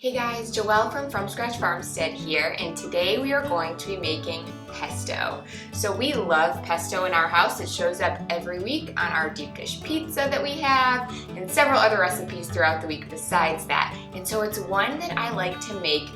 Hey guys, Joelle from Scratch Farmstead here, and today we are going to be making pesto. So we love pesto in our house. It shows up every week on our deep dish pizza that we have and several other recipes throughout the week besides that. And so it's one that I like to make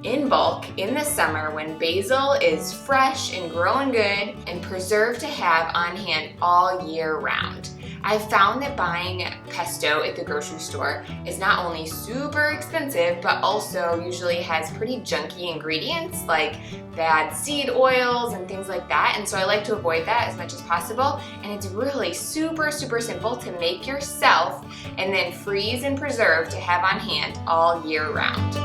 in bulk in the summer when basil is fresh and growing good and preserved to have on hand all year round. I've found that buying pesto at the grocery store is not only super expensive, but also usually has pretty junky ingredients like bad seed oils and things like that. And so I like to avoid that as much as possible. And it's really super simple to make yourself and then freeze and preserve to have on hand all year round.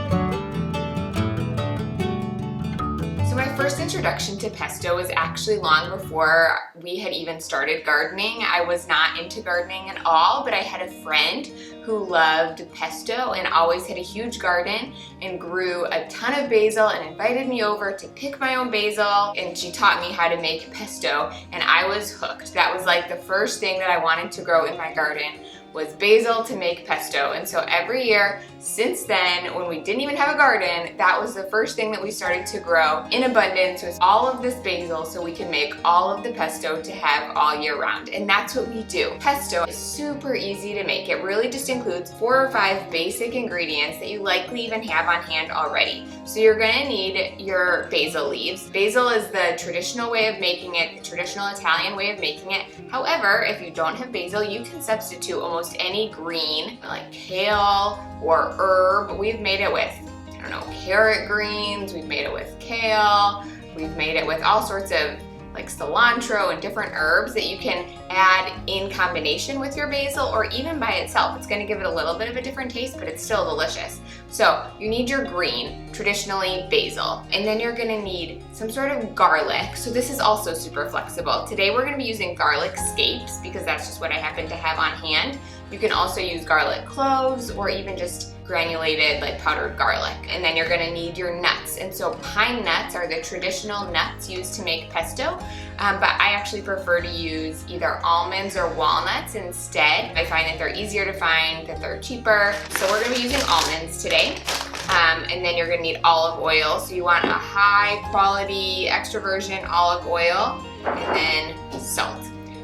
So my first introduction to pesto was actually long before we had even started gardening. I was not into gardening at all, but I had a friend who loved pesto and always had a huge garden and grew a ton of basil and invited me over to pick my own basil, and she taught me how to make pesto and I was hooked. That was like the first thing that I wanted to grow in my garden was basil to make pesto. And so every year since then, when we didn't even have a garden, that was the first thing that we started to grow in abundance, was all of this basil so we can make all of the pesto to have all year round. And that's what we do. Pesto is super easy to make. It really just includes 4 or 5 basic ingredients that you likely even have on hand already. So you're gonna need your basil leaves. Basil is the traditional way of making it, the traditional Italian way of making it. However, if you don't have basil, you can substitute almost any green like kale or herb. We've made it with, I don't know, carrot greens, we've made it with kale, we've made it with all sorts of like cilantro and different herbs that you can add in combination with your basil or even by itself. It's gonna give it a little bit of a different taste, but it's still delicious. So you need your green, traditionally basil, and then you're gonna need some sort of garlic. So this is also super flexible. Today we're gonna be using garlic scapes because that's just what I happen to have on hand. You can also use garlic cloves or even just granulated like powdered garlic. And then you're gonna need your nuts. And so pine nuts are the traditional nuts used to make pesto, but I actually prefer to use either almonds or walnuts instead. I find that they're easier to find, that they're cheaper. So we're gonna be using almonds today. And then you're gonna need olive oil. So you want a high quality extra virgin olive oil and then salt.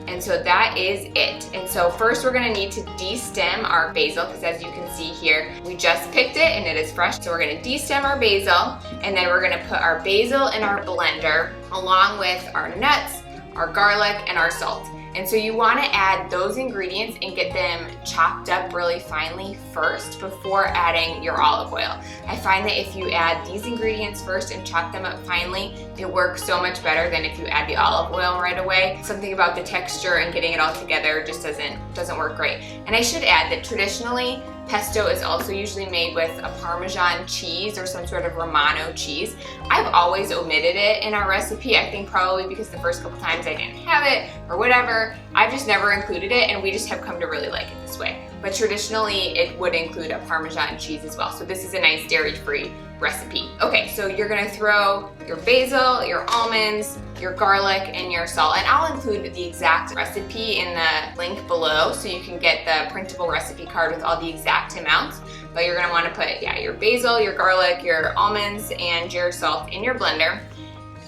And so that is it. And so first we're gonna need to de-stem our basil because as you can see here, we just picked it and it is fresh. So we're gonna de-stem our basil and then we're gonna put our basil in our blender along with our nuts, our garlic, and our salt. And so you wanna add those ingredients and get them chopped up really finely first before adding your olive oil. I find that if you add these ingredients first and chop them up finely, it works so much better than if you add the olive oil right away. Something about the texture and getting it all together just doesn't work great. And I should add that traditionally, pesto is also usually made with a Parmesan cheese or some sort of Romano cheese. I've always omitted it in our recipe. I think probably because the first couple times I didn't have it or whatever. I've just never included it and we just have come to really like it this way. But traditionally it would include a Parmesan cheese as well. So this is a nice dairy-free recipe. Okay, so you're gonna throw your basil, your almonds, your garlic, and your salt. And I'll include the exact recipe in the link below so you can get the printable recipe card with all the exact amounts. But you're gonna wanna put, your basil, your garlic, your almonds, and your salt in your blender.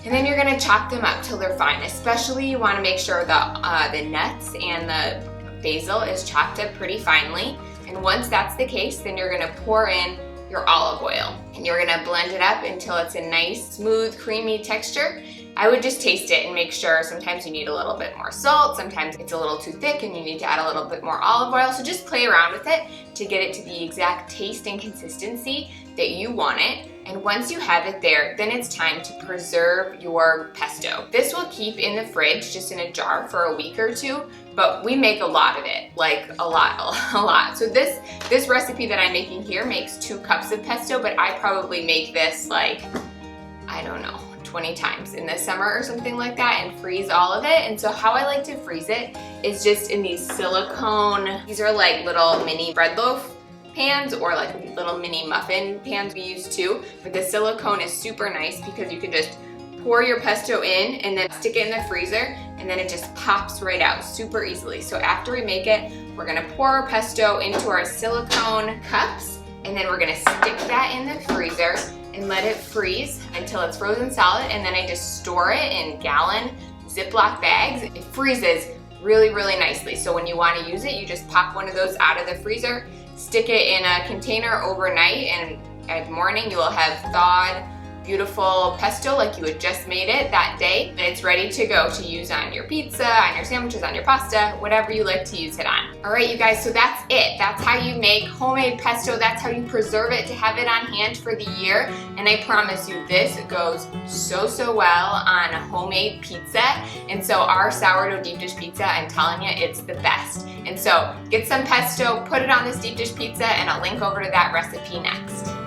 And then you're gonna chop them up till they're fine. Especially you wanna make sure the nuts and the basil is chopped up pretty finely. And once that's the case, then you're gonna pour in your olive oil and you're gonna blend it up until it's a nice, smooth, creamy texture. I would just taste it and make sure. Sometimes you need a little bit more salt, sometimes it's a little too thick and you need to add a little bit more olive oil. So just play around with it to get it to the exact taste and consistency that you want it. And once you have it there, then it's time to preserve your pesto. This will keep in the fridge, just in a jar for a week or 2, but we make a lot of it, like a lot. So this recipe that I'm making here makes 2 cups of pesto, but I probably make this like, I don't know, 20 times in the summer or something like that and freeze all of it. And so how I like to freeze it is just in these silicone, these are like little mini bread loaf pans or like little mini muffin pans we use too. But the silicone is super nice because you can just pour your pesto in and then stick it in the freezer and then it just pops right out super easily. So after we make it, we're gonna pour our pesto into our silicone cups And then we're gonna stick that in the freezer and let it freeze until it's frozen solid, and then I just store it in gallon Ziploc bags. It freezes really, really nicely. So when you wanna use it, you just pop one of those out of the freezer, stick it in a container overnight, and at morning you will have thawed, beautiful pesto like you had just made it that day, and it's ready to go to use on your pizza, on your sandwiches, on your pasta, whatever you like to use it on. All right, you guys, so that's it. That's how you make homemade pesto. That's how you preserve it to have it on hand for the year. And I promise you, this goes so, so well on a homemade pizza. And so our sourdough deep dish pizza, I'm telling you, it's the best. And so get some pesto, put it on this deep dish pizza, and I'll link over to that recipe next.